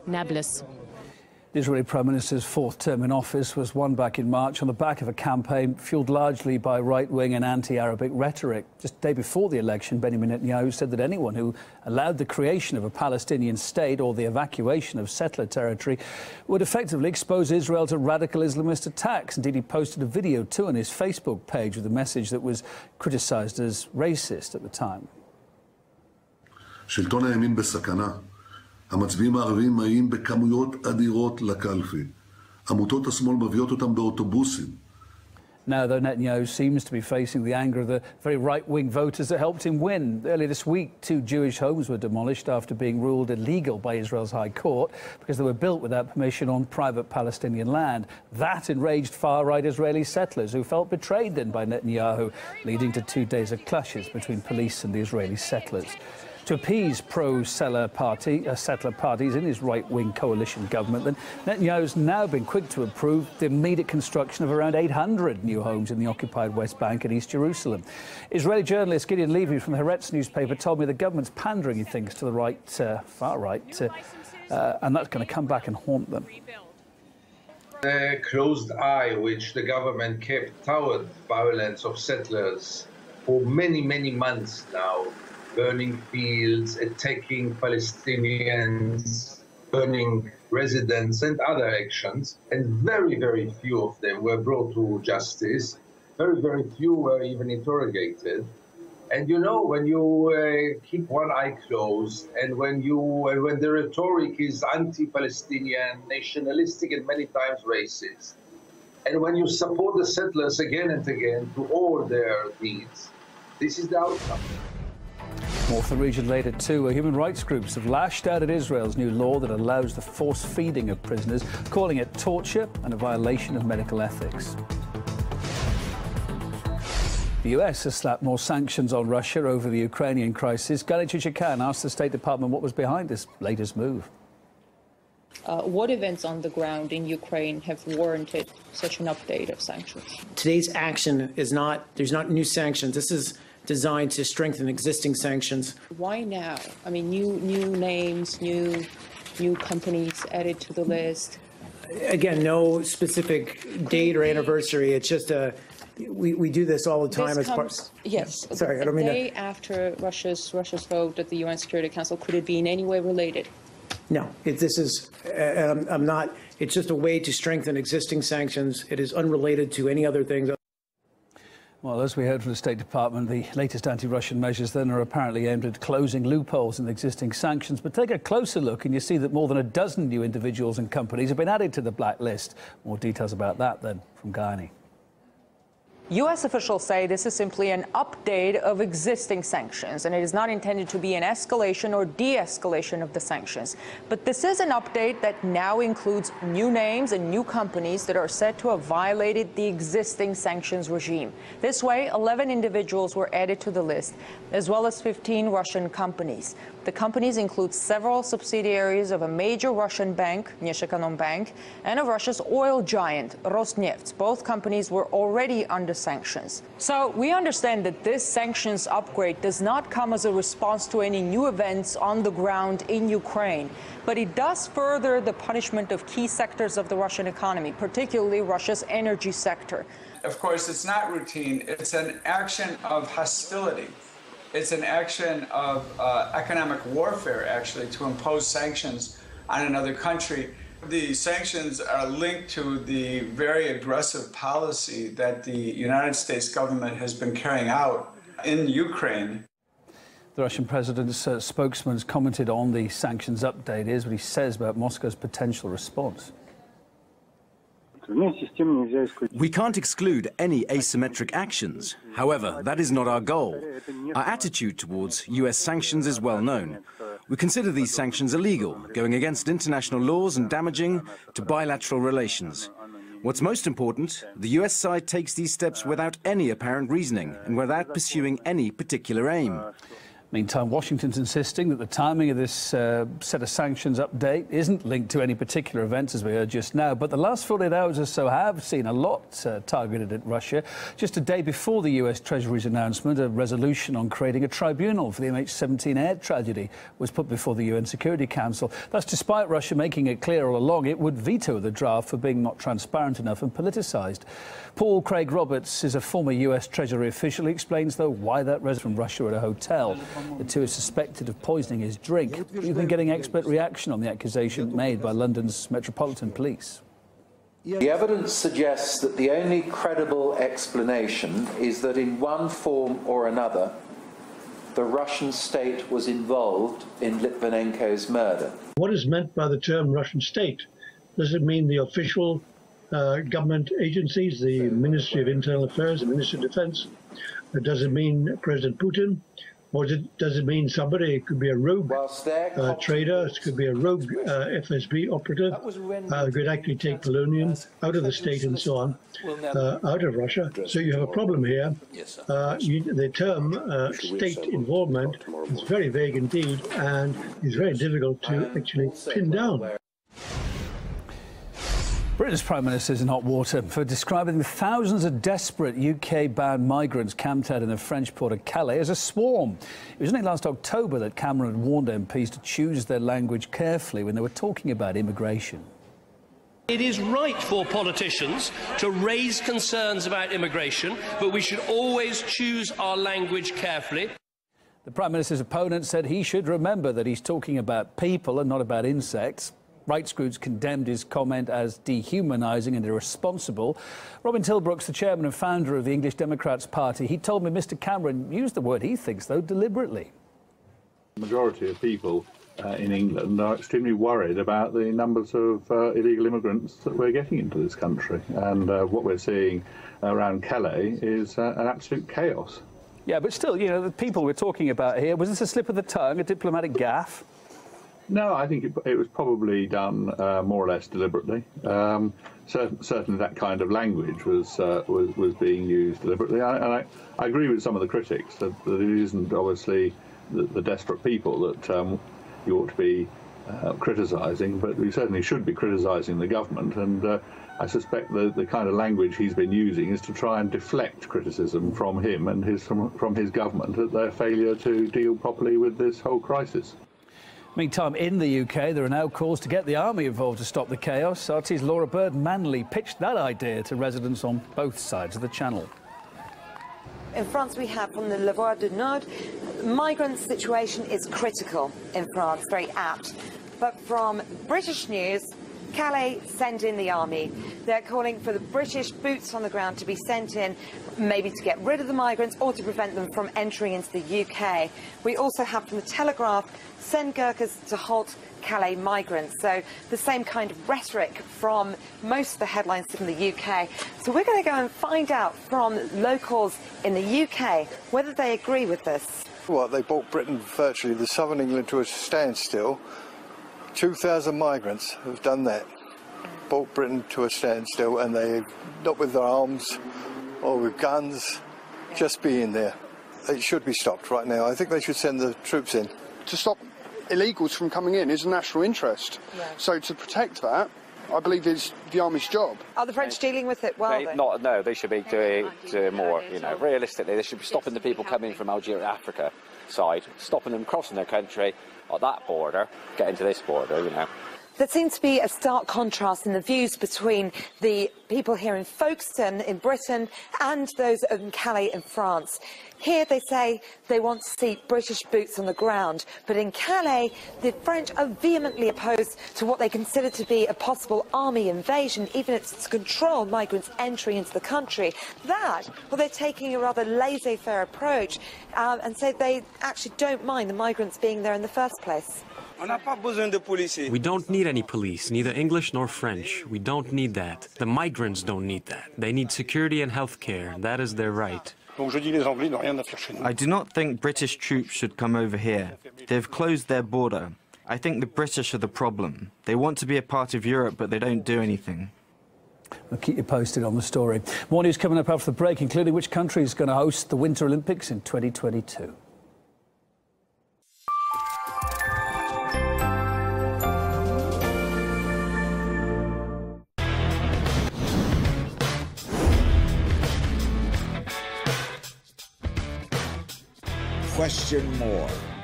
Nablus. The Israeli Prime Minister's fourth term in office was won back in March on the back of a campaign fuelled largely by right-wing and anti-Arabic rhetoric. Just the day before the election, Benjamin Netanyahu said that anyone who allowed the creation of a Palestinian state or the evacuation of settler territory would effectively expose Israel to radical Islamist attacks. Indeed, he posted a video too on his Facebook page with a message that was criticised as racist at the time. שלטון הימין בסכנה. המצביעים הערבים מגיעים בכמויות אדירות לקלפי. עמותות השמאל מביאות אותם באוטובוסים. Now, though, Netanyahu seems to be facing the anger of the very right-wing voters that helped him win. Earlier this week, 2 Jewish homes were demolished after being ruled illegal by Israel's High Court because they were built without permission on private Palestinian land. That enraged far-right Israeli settlers who felt betrayed then by Netanyahu, leading to 2 days of clashes between police and the Israeli settlers. To appease pro-settler parties in his right-wing coalition government, then Netanyahu's now been quick to approve the immediate construction of around 800 new homes in the occupied West Bank and East Jerusalem. Israeli journalist Gideon Levy from the Haaretz newspaper told me the government's pandering, he thinks, to the right, far right, and that's going to come back and haunt them. The closed eye which the government kept toward violence of settlers for many, many months now, burning fields, attacking Palestinians, burning residents and other actions. And very, very few of them were brought to justice. Very, very few were even interrogated. And you know, when you keep one eye closed and when the rhetoric is anti-Palestinian, nationalistic and many times racist, and when you support the settlers again and again to all their needs, this is the outcome. More from the region later too, where human rights groups have lashed out at Israel's new law that allows the forced feeding of prisoners, calling it torture and a violation of medical ethics. The US has slapped more sanctions on Russia over the Ukrainian crisis. Gani Chichakyan asked the State Department what was behind this latest move. What events on the ground in Ukraine have warranted such an update of sanctions? Today's action is there's not new sanctions. This is designed to strengthen existing sanctions. Why now? I mean, new names, new companies added to the list. Again, no specific date or anniversary. It's just we do this all the time this as part. Yes. Sorry, I don't mean the day after Russia's vote at the UN Security Council, could it be in any way related? No. This is I'm not. It's just a way to strengthen existing sanctions. It is unrelated to any other things. Well, as we heard from the State Department, the latest anti-Russian measures then are apparently aimed at closing loopholes in existing sanctions. But take a closer look and you see that more than a dozen new individuals and companies have been added to the blacklist. More details about that then from Gani. U.S. officials say this is simply an update of existing sanctions, and it is not intended to be an escalation or de-escalation of the sanctions. But this is an update that now includes new names and new companies that are said to have violated the existing sanctions regime. This way, 11 individuals were added to the list, as well as 15 Russian companies. The companies include several subsidiaries of a major Russian bank, Bank, and of Russia's oil giant, Rosneft. Both companies were already under sanctions. So we understand that this sanctions upgrade does not come as a response to any new events on the ground in Ukraine, but it does further the punishment of key sectors of the Russian economy, particularly Russia's energy sector. Of course, it's not routine. It's an action of hostility. It's an action of economic warfare, actually, to impose sanctions on another country. The sanctions are linked to the very aggressive policy that the United States government has been carrying out in Ukraine. The Russian president's spokesman's commented on the sanctions update. Here's what he says about Moscow's potential response. We can't exclude any asymmetric actions. However, that is not our goal. Our attitude towards US sanctions is well known. We consider these sanctions illegal, going against international laws and damaging to bilateral relations. What's most important, the US side takes these steps without any apparent reasoning and without pursuing any particular aim. Meantime, Washington's insisting that the timing of this set of sanctions update isn't linked to any particular events, as we heard just now. But the last 48 hours or so have seen a lot targeted at Russia. Just a day before the US Treasury's announcement, a resolution on creating a tribunal for the MH17 air tragedy was put before the UN Security Council. That's despite Russia making it clear all along it would veto the draft for being not transparent enough and politicised. Paul Craig Roberts is a former US Treasury official. He explains, though, why that resident from Russia at a hotel. The two are suspected of poisoning his drink. We've been getting expert reaction on the accusation made by London's Metropolitan Police. The evidence suggests that the only credible explanation is that in one form or another, the Russian state was involved in Litvinenko's murder. What is meant by the term Russian state? Does it mean the official government agencies, the Ministry of Internal Affairs, the Ministry of Defense? Does it mean President Putin? Or does it mean somebody? It could be a rogue trader, it could be a rogue FSB operative who could actually take Polonian out of the state and so on, out of Russia. So you have a problem here. The term state involvement is very vague indeed and is very difficult to actually pin down. Britain's Prime Minister is in hot water for describing the thousands of desperate UK-bound migrants camped out in the French port of Calais as a swarm. It was only last October that Cameron had warned MPs to choose their language carefully when they were talking about immigration. It is right for politicians to raise concerns about immigration, but we should always choose our language carefully. The Prime Minister's opponent said he should remember that he's talking about people and not about insects. Rights groups condemned his comment as dehumanising and irresponsible. Robin Tilbrooks, the chairman and founder of the English Democrats Party, he told me Mr Cameron used the word he thinks, though, deliberately. The majority of people in England are extremely worried about the numbers of illegal immigrants that we're getting into this country. And what we're seeing around Calais is an absolute chaos. Yeah, but still, you know, the people we're talking about here, was this a slip of the tongue, a diplomatic gaffe? No, I think it was probably done more or less deliberately. Certainly that kind of language was being used deliberately. I agree with some of the critics that it isn't obviously the desperate people that you ought to be criticising, but we certainly should be criticising the government. And I suspect the kind of language he's been using is to try and deflect criticism from him and from his government at their failure to deal properly with this whole crisis. Meantime, in the UK, there are now calls to get the army involved to stop the chaos. RT's Laura Bird Manley pitched that idea to residents on both sides of the channel. In France, we have from the Le Voix du Nord, migrant situation is critical in France, very apt. But from British news, Calais send in the army. They're calling for the British boots on the ground to be sent in, maybe to get rid of the migrants or to prevent them from entering into the UK. We also have from the Telegraph, send Gurkhas to halt Calais migrants. So the same kind of rhetoric from most of the headlines from the UK. So we're going to go and find out from locals in the UK whether they agree with this. Well, they brought Britain, virtually the southern England, to a standstill. 2,000 migrants have done that, brought Britain to a standstill, and they, not with their arms or with guns, just being there. It should be stopped right now. I think they should send the troops in. To stop illegals from coming in is a national interest. Yeah. So to protect that, I believe is the army's job. Are the French dealing with it well? No, they should be doing more. You know, realistically, they should be stopping the people coming from Algeria, Africa side, stopping them crossing their country at that border, getting to this border. You know. There seems to be a stark contrast in the views between the people here in Folkestone in Britain and those in Calais in France. Here they say they want to see British boots on the ground, but in Calais the French are vehemently opposed to what they consider to be a possible army invasion, even if it's to control migrants entering into the country. Well, they're taking a rather laissez-faire approach and say they actually don't mind the migrants being there in the first place. We don't need any police, neither English nor French. We don't need that. The migrants don't need that. They need security and health care. That is their right. I do not think British troops should come over here. They've closed their border. I think the British are the problem. They want to be a part of Europe, but they don't do anything. We'll keep you posted on the story. More news coming up after the break, including which country is going to host the Winter Olympics in 2022. question more.